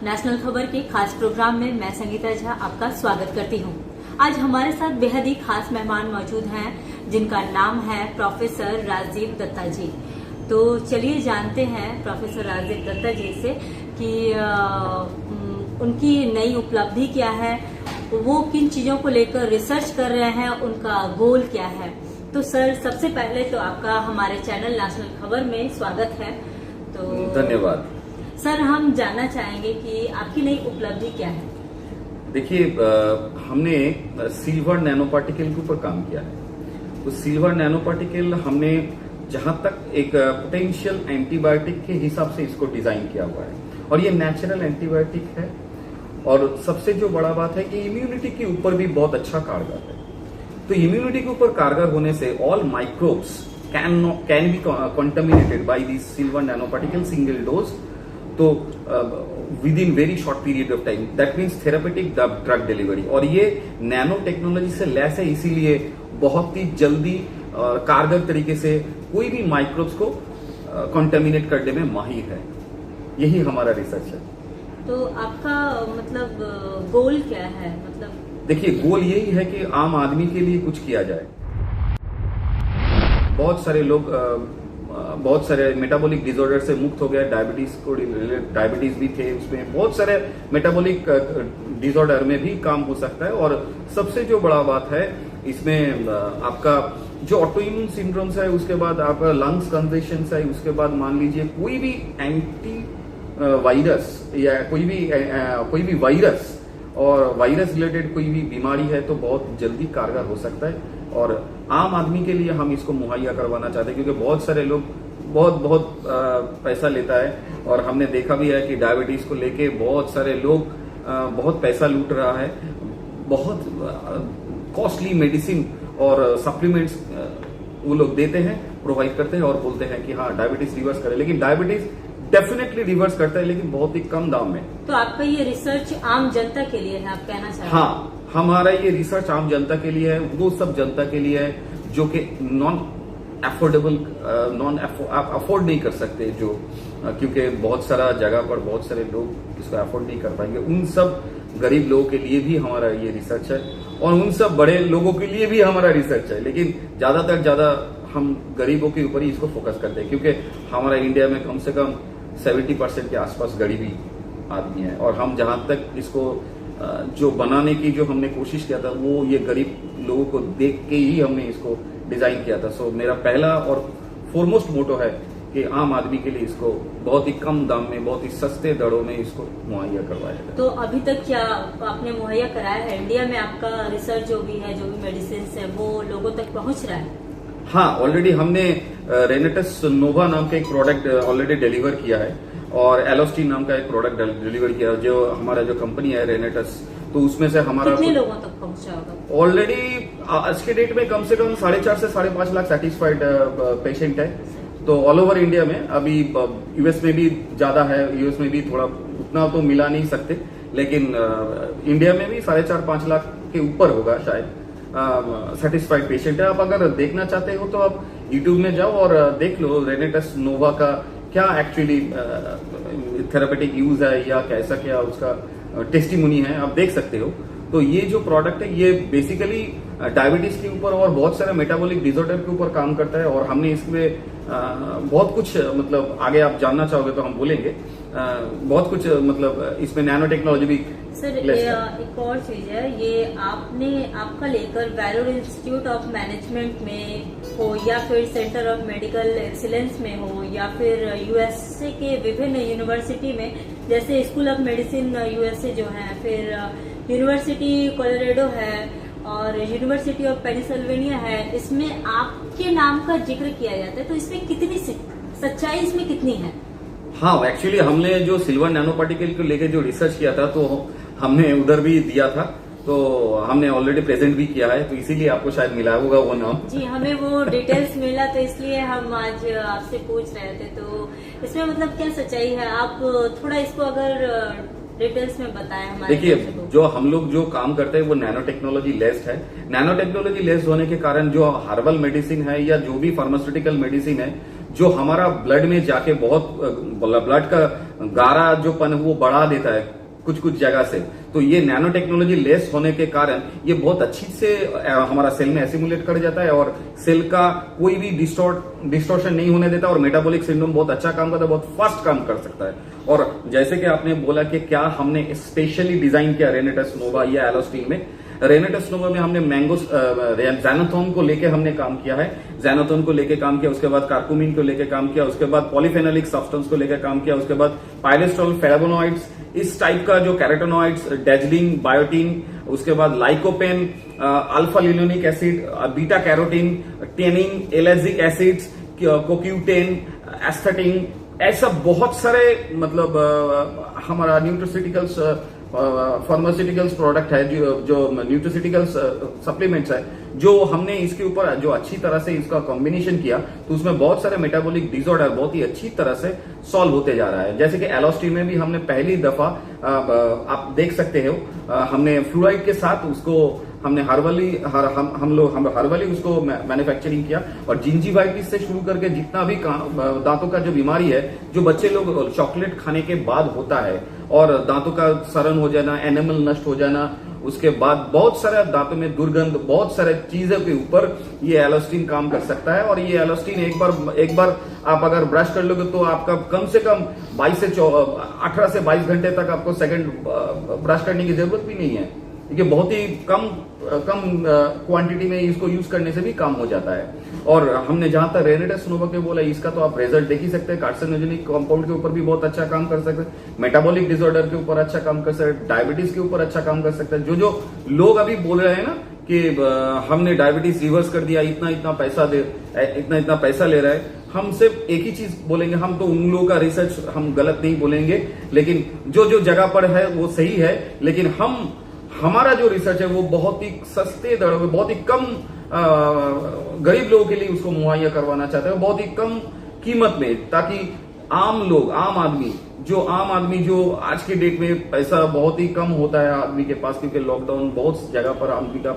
National खबर के खास प्रोग्राम में मैं संगीता झा आपका स्वागत करती हूँ। आज हमारे साथ बेहद ही खास मेहमान मौजूद हैं जिनका नाम है प्रोफेसर राजीव दत्ता जी। तो चलिए जानते हैं प्रोफेसर राजीव दत्ता जी से कि उनकी नई उपलब्धि क्या है, वो किन चीजों को लेकर रिसर्च कर रहे हैं, उनका गोल क्या है। तो सर, सबसे पहले तो आपका हमारे चैनल नेशनल खबर में स्वागत है। तो धन्यवाद सर, हम जानना चाहेंगे कि आपकी नई उपलब्धि क्या है। देखिए, हमने सिल्वर नैनो पार्टिकल के ऊपर काम किया है। तो सिल्वर नैनो पार्टिकल हमने जहां तक एक पोटेंशियल एंटीबायोटिक के हिसाब से इसको डिजाइन किया हुआ है और ये नेचुरल एंटीबायोटिक है। और सबसे जो बड़ा बात है कि इम्यूनिटी के ऊपर भी बहुत अच्छा कारगर है। तो इम्यूनिटी के ऊपर कारगर होने से all microbes can be contaminated by this silver nano particle single dose. तो within very short period of time, that means therapeutic drug delivery. और ये नैनो टेक्नोलॉजी से लैस है, इसीलिए बहुत ही जल्दी कारगर तरीके से कोई भी माइक्रोब्स को कंटामिनेट करने में माहिर है। यही हमारा रिसर्च है। तो आपका मतलब गोल क्या है? मतलब देखिए, गोल यही है कि आम आदमी के लिए कुछ किया जाए। बहुत सारे लोग बहुत सारे मेटाबॉलिक डिसऑर्डर से मुक्त हो गए। डायबिटीज भी थे, उसमें बहुत सारे मेटाबॉलिक डिसऑर्डर में भी काम हो सकता है। और सबसे जो बड़ा बात है इसमें, आपका जो ऑटोइम्यून सिंड्रोम्स है, उसके बाद आपका लंग्स कंजेशन है, उसके बाद मान लीजिए कोई भी एंटी वायरस या कोई भी वायरस और वायरस रिलेटेड कोई भी बीमारी है तो बहुत जल्दी कारगर हो सकता है। और आम आदमी के लिए हम इसको मुहैया करवाना चाहते हैं, क्योंकि बहुत सारे लोग बहुत पैसा लेता है। और हमने देखा भी है कि डायबिटीज को लेके बहुत सारे लोग बहुत पैसा लूट रहा है। बहुत कॉस्टली मेडिसिन और सप्लीमेंट्स वो लोग देते हैं, प्रोवाइड करते हैं और बोलते हैं कि हाँ डायबिटीज रिवर्स करे, लेकिन डायबिटीज डेफिनेटली रिवर्स करता है, लेकिन बहुत ही कम दाम में। तो आपका ये रिसर्च आम जनता के लिए है, आप कहना चाहते हैं? हाँ, हमारा ये रिसर्च आम जनता के लिए है, वो सब जनता के लिए है जो कि अफोर्ड नहीं कर सकते, जो क्योंकि बहुत सारा जगह पर बहुत सारे लोग इसको अफोर्ड नहीं कर पाएंगे। उन सब गरीब लोगों के लिए भी हमारा ये रिसर्च है और उन सब बड़े लोगों के लिए भी हमारा रिसर्च है। लेकिन ज्यादा हम गरीबों के ऊपर ही इसको फोकस करते हैं, क्योंकि हमारा इंडिया में कम से कम 70% के आसपास गरीबी आदमी है। और हम जहां तक इसको जो बनाने की जो हमने कोशिश किया था, वो ये गरीब लोगों को देख के ही हमने इसको डिजाइन किया था। सो मेरा पहला और फॉरमोस्ट मोटो है कि आम आदमी के लिए इसको बहुत ही कम दाम में, बहुत ही सस्ते दरों में इसको मुहैया करवाया जाए। तो अभी तक क्या आपने मुहैया कराया है? इंडिया में आपका रिसर्च जो भी है, जो भी मेडिसिन है, वो लोगों तक पहुंच रहा है? हाँ, ऑलरेडी हमने रेनेटस नोवा नाम का एक प्रोडक्ट ऑलरेडी डिलीवर किया है और एलोस्टीन नाम का एक प्रोडक्ट डिलीवर किया, जो हमारा जो कंपनी है रेनेटस, तो उसमें से हमारा कितने लोगों तक पहुंचा होगा? ऑलरेडी आज के डेट में कम से कम 4.5 से 5.5 लाख सेटिस्फाइड पेशेंट है। तो ऑल ओवर इंडिया में, अभी यूएस में भी ज्यादा है, यूएस में भी थोड़ा उतना तो मिला नहीं सकते, लेकिन इंडिया में भी 4.5-5 लाख के ऊपर होगा शायद सेटिस्फाइड पेशेंट है। आप अगर देखना चाहते हो तो आप यूट्यूब में जाओ और देख लो रेनेटस नोवा का क्या एक्चुअली थेरापेटिक यूज है या कैसा क्या उसका टेस्टिमोनी है, आप देख सकते हो। तो ये जो प्रोडक्ट है ये बेसिकली डायबिटीज के ऊपर और बहुत सारे मेटाबॉलिक डिसऑर्डर के ऊपर काम करता है। और हमने इसमें बहुत कुछ, मतलब आगे आप जानना चाहोगे तो हम बोलेंगे, बहुत कुछ, मतलब इसमें नैनो टेक्नोलॉजी भी। सर, एक और चीज है, ये आपका लेकर वैलोर इंस्टीट्यूट ऑफ मैनेजमेंट में हो या फिर सेंटर ऑफ मेडिकल एक्सीलेंस में हो या फिर यूएसए के विभिन्न यूनिवर्सिटी में, जैसे स्कूल ऑफ मेडिसिन यूएसए जो है, फिर यूनिवर्सिटी कोलोराडो है और यूनिवर्सिटी ऑफ पेनिसिल्वेनिया है, इसमें आपके नाम का जिक्र किया जाता है। तो इसमें कितनी सच्चाई, इसमें कितनी है? हाँ, एक्चुअली हमने जो सिल्वर नैनो पार्टिकल को लेकर जो रिसर्च किया था, तो हमने उधर भी दिया था, तो हमने ऑलरेडी प्रेजेंट भी किया है, तो इसीलिए आपको शायद मिला होगा वो नाम। जी, हमें वो डिटेल्स मिला, तो इसलिए हम आज आपसे पूछ रहे थे। तो इसमें मतलब क्या सच्चाई है? आप थोड़ा इसको अगर डिटेल्स में बताएं हमारे। देखिए, जो हम लोग जो काम करते हैं वो नैनो टेक्नोलॉजी लेस्ड है। नैनो टेक्नोलॉजी लेस्ड होने के कारण जो हर्बल मेडिसिन है या जो भी फार्मास्यूटिकल मेडिसिन है, जो हमारा ब्लड में जाके बहुत ब्लड का गारा जो पन वो बढ़ा देता है कुछ कुछ जगह से। तो ये नैनो टेक्नोलॉजी लेस होने के कारण ये बहुत अच्छी से हमारा सेल में एसिमुलेट कर जाता है और सेल का कोई भी डिस्टॉर्शन नहीं होने देता और मेटाबॉलिक सिंड्रोम बहुत अच्छा काम करता है, बहुत फास्ट काम कर सकता है। और जैसे कि आपने बोला कि क्या हमने स्पेशली डिजाइन किया रेनेटस नोवा या एलोस्टीन में, रेनेटस नोवा में हमने मैंगो ज़ैनाथोन को लेके हमने काम किया है, ज़ैनाथोन को लेके काम किया, उसके बाद कार्कुमिन को लेके काम किया, उसके बाद पॉलीफेनोलिक सब्सटेंस को लेकर काम किया, उसके बाद पाइलेस्ट्रॉल, फ्लेवोनॉइड्स, इस टाइप का जो कैरोटेनॉइड्स, डेजलिन, बायोटीन, उसके बाद lycopene, alpha linolenic acid, beta carotene, tannin, ellagic acids, कोक्यूटेन, एस्थेटिन, ऐसा बहुत सारे मतलब हमारा न्यूट्रोसिटिकल्स फार्मास्यूटिकल्स प्रोडक्ट है जो न्यूट्रोसिटिकल्स सप्लीमेंट्स है जो हमने इसके ऊपर जो अच्छी तरह से इसका कॉम्बिनेशन किया तो उसमें बहुत सारे मेटाबॉलिक डिसऑर्डर बहुत ही अच्छी तरह से सॉल्व होते जा रहा है। जैसे कि एलोस्टीन में भी हमने पहली दफा आप देख सकते हो हमने फ्लूराइड के साथ उसको हमने हर्बली उसको मैन्युफैक्चरिंग किया और जिंजीवाइटिस से शुरू करके जितना भी दांतों का जो बीमारी है जो बच्चे लोग चॉकलेट खाने के बाद होता है और दांतों का सड़न हो जाना, एनिमल नष्ट हो जाना, उसके बाद बहुत सारे दांतों में दुर्गंध, बहुत सारे चीजों के ऊपर ये एलोस्टीन काम कर सकता है। और ये एलोस्टीन एक बार आप अगर ब्रश कर लोगे तो आपका कम से कम 18 से 22 घंटे तक आपको सेकंड ब्रश करने की जरूरत भी नहीं है, क्योंकि बहुत ही कम क्वांटिटी में इसको यूज करने से भी काम हो जाता है। और हमने जहां तक रेनेटस नोवा के बोला इसका तो आप रिजल्ट देख ही सकते हैं, कार्सिनोजेनिक कंपाउंड के ऊपर भी बहुत अच्छा काम कर सकते हैं, मेटाबॉलिक डिसऑर्डर के ऊपर अच्छा काम कर सकते हैं, डायबिटीज के ऊपर अच्छा काम कर सकता है। जो लोग अभी बोल रहे हैं ना कि हमने डायबिटीज रिवर्स कर दिया, इतना पैसा ले रहा है, हम सिर्फ एक ही चीज बोलेंगे, हम तो उन लोगों का रिसर्च हम गलत नहीं बोलेंगे, लेकिन जो जगह पर है वो सही है, लेकिन हमारा जो रिसर्च है वो बहुत ही सस्ते दर में बहुत ही कम गरीब लोगों के लिए उसको मुहैया करवाना चाहते हैं, बहुत ही कम कीमत में, ताकि आम आदमी जो आज के डेट में पैसा बहुत ही कम होता है आदमी के पास, क्योंकि लॉकडाउन बहुत जगह पर आदमी का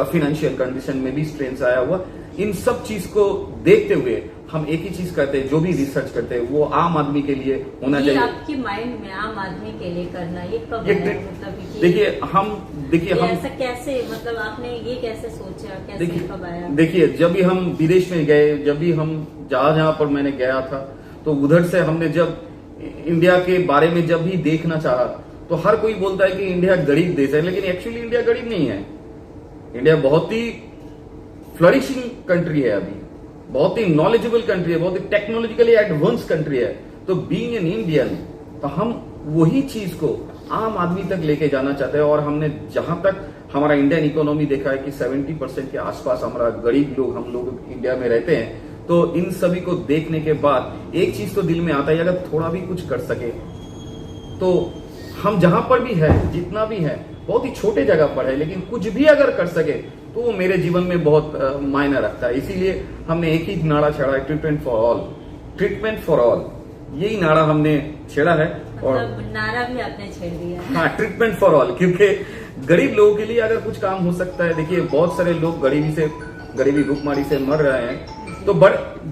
फाइनेंशियल कंडीशन में भी स्ट्रेन आया हुआ, इन सब चीज को देखते हुए हम एक ही चीज करते हैं, जो भी रिसर्च करते हैं वो आम आदमी के लिए होना चाहिए। आपके माइंड में आम आदमी के लिए करना ये कब देखिए हम ऐसा कैसे, मतलब आपने ये कैसे सोचा, कैसे कब आया? देखिए जब भी हम विदेश में गए, जब भी हम जहां पर मैंने गया था तो उधर से हमने जब इंडिया के बारे में जब भी देखना चाहा तो हर कोई बोलता है कि इंडिया गरीब देश है, लेकिन एक्चुअली इंडिया गरीब नहीं है। इंडिया बहुत ही फ्लरिशिंग कंट्री है, अभी बहुत ही नॉलेजेबल कंट्री है, बहुत ही टेक्नोलॉजिकली एडवांस कंट्री है। तो बीइंग एन इंडियन तो हम वही चीज को आम आदमी तक लेके जाना चाहते हैं। और हमने जहां तक हमारा इंडियन इकोनॉमी देखा है कि 70% के आसपास हमारा गरीब लोग हम लोग इंडिया में रहते हैं, तो इन सभी को देखने के बाद एक चीज तो दिल में आता है, अगर थोड़ा भी कुछ कर सके तो हम जहां पर भी है, जितना भी है, बहुत ही छोटे जगह पर है, लेकिन कुछ भी अगर कर सके तो वो मेरे जीवन में बहुत मायने रखता है। इसीलिए हमने एक ही नारा छेड़ा है, ट्रीटमेंट फॉर ऑल, यही नारा हमने छेड़ा है। और नारा भी आपने छेड़ दिया। हाँ, ट्रीटमेंट फॉर ऑल, क्योंकि गरीब लोगों के लिए अगर कुछ काम हो सकता है, देखिए बहुत सारे लोग गरीबी भूखमरी से मर रहे हैं, तो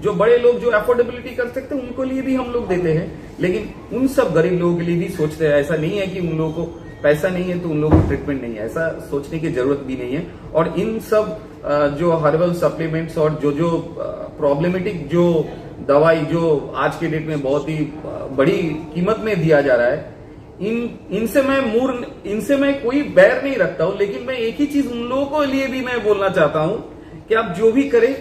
जो बड़े लोग जो अफोर्डेबिलिटी कर सकते हैं उनको लिए भी हम लोग देते हैं, लेकिन उन सब गरीब लोगों के लिए भी सोचते हैं। ऐसा नहीं है कि उन लोगों को पैसा नहीं है तो उन लोगों को ट्रीटमेंट नहीं है, ऐसा सोचने की जरूरत भी नहीं है। और इन सब जो हर्बल सप्लीमेंट्स और जो प्रॉब्लमेटिक जो दवाई जो आज के डेट में बहुत ही बड़ी कीमत में दिया जा रहा है, इनसे मैं कोई बैर नहीं रखता हूं, लेकिन मैं एक ही चीज उन लोगों को लिए भी मैं बोलना चाहता हूं कि आप जो भी करें,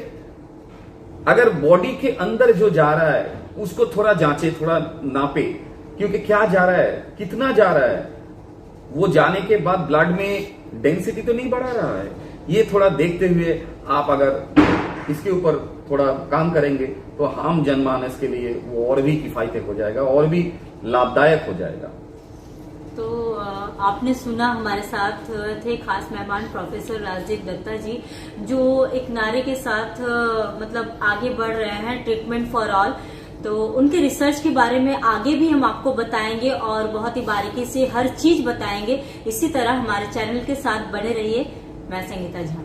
अगर बॉडी के अंदर जो जा रहा है उसको थोड़ा जांचे, थोड़ा नापे, क्योंकि क्या जा रहा है, कितना जा रहा है, वो जाने के बाद ब्लड में डेंसिटी तो नहीं बढ़ा रहा है, ये थोड़ा देखते हुए आप अगर इसके ऊपर थोड़ा काम करेंगे तो आम जनमानस के लिए वो और भी किफायती हो जाएगा और भी लाभदायक हो जाएगा। तो आपने सुना, हमारे साथ थे खास मेहमान प्रोफेसर राजदीप दत्ता जी, जो एक नारे के साथ मतलब आगे बढ़ रहे हैं, ट्रीटमेंट फॉर ऑल। तो उनके रिसर्च के बारे में आगे भी हम आपको बताएंगे और बहुत ही बारीकी से हर चीज बताएंगे। इसी तरह हमारे चैनल के साथ बने रहिए। मैं संगीता झा।